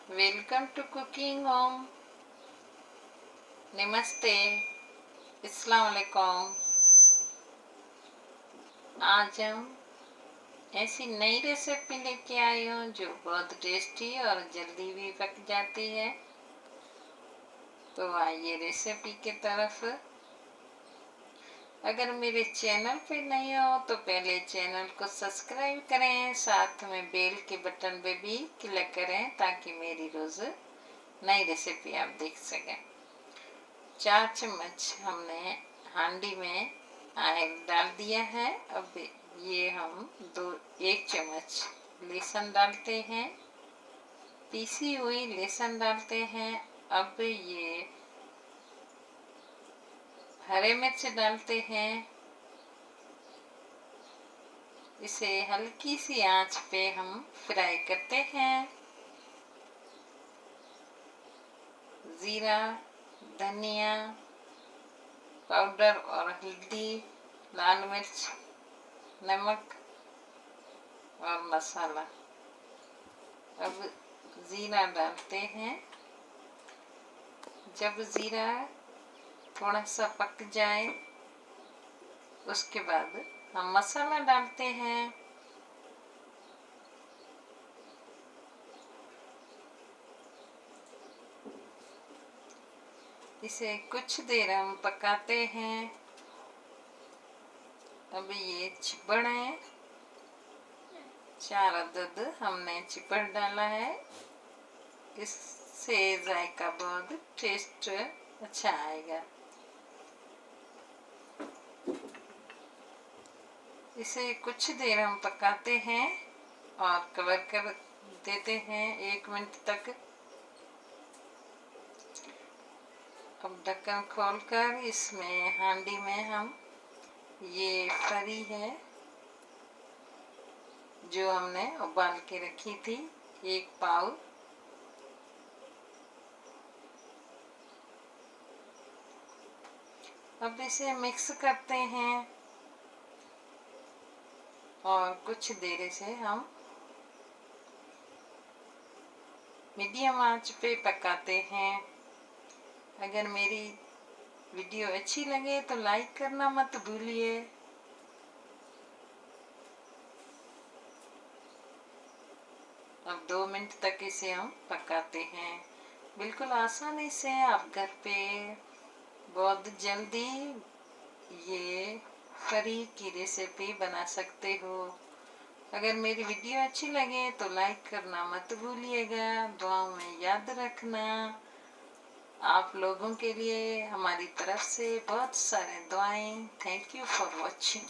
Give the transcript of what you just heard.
Welcome to cooking home. नमस्ते, अस्सलाम वालेकुम। आज हम ऐसी नई रेसिपी लेके आई हूँ जो बहुत टेस्टी और जल्दी भी पक जाती है। तो आइए रेसिपी की तरफ। अगर मेरे चैनल पे नए हो तो पहले चैनल को सब्सक्राइब करें, साथ में बेल के बटन पे भी क्लिक करें ताकि मेरी रोज नई रेसिपी आप देख सकें। 4 चम्मच हमने हांडी में ऑयल डाल दिया है। अब ये हम 1 चम्मच लहसुन डालते हैं, पीसी हुई लहसुन डालते हैं। अब ये हरे मिर्च डालते हैं। इसे हल्की सी आंच पे हम फ्राई करते हैं। जीरा, धनिया पाउडर और हल्दी, लाल मिर्च, नमक और मसाला। अब जीरा डालते हैं। जब जीरा थोड़ा सा पक जाए उसके बाद हम मसाला डालते हैं। इसे कुछ देर हम पकाते हैं। अब ये चिपड़ है, 4 अदद हमने चिपड़ डाला है। इससे जायका बहुत टेस्ट अच्छा आएगा। इसे कुछ देर हम पकाते हैं और कवर कर देते हैं 1 मिनट तक। अब ढक्कन खोलकर इसमें हांडी में हम ये फरी है जो हमने उबाल के रखी थी, 1 पाव। अब इसे मिक्स करते हैं और कुछ देर से हम मीडियम आंच पे पकाते हैं। अगर मेरी वीडियो अच्छी लगे तो लाइक करना मत भूलिए। अब 2 मिनट तक इसे हम पकाते हैं। बिल्कुल आसानी से आप घर पे बहुत जल्दी ये फरी की रेसिपी बना सकते हो। अगर मेरी वीडियो अच्छी लगे तो लाइक करना मत भूलिएगा। दुआओं में याद रखना। आप लोगों के लिए हमारी तरफ से बहुत सारे दुआएं। Thank you for watching.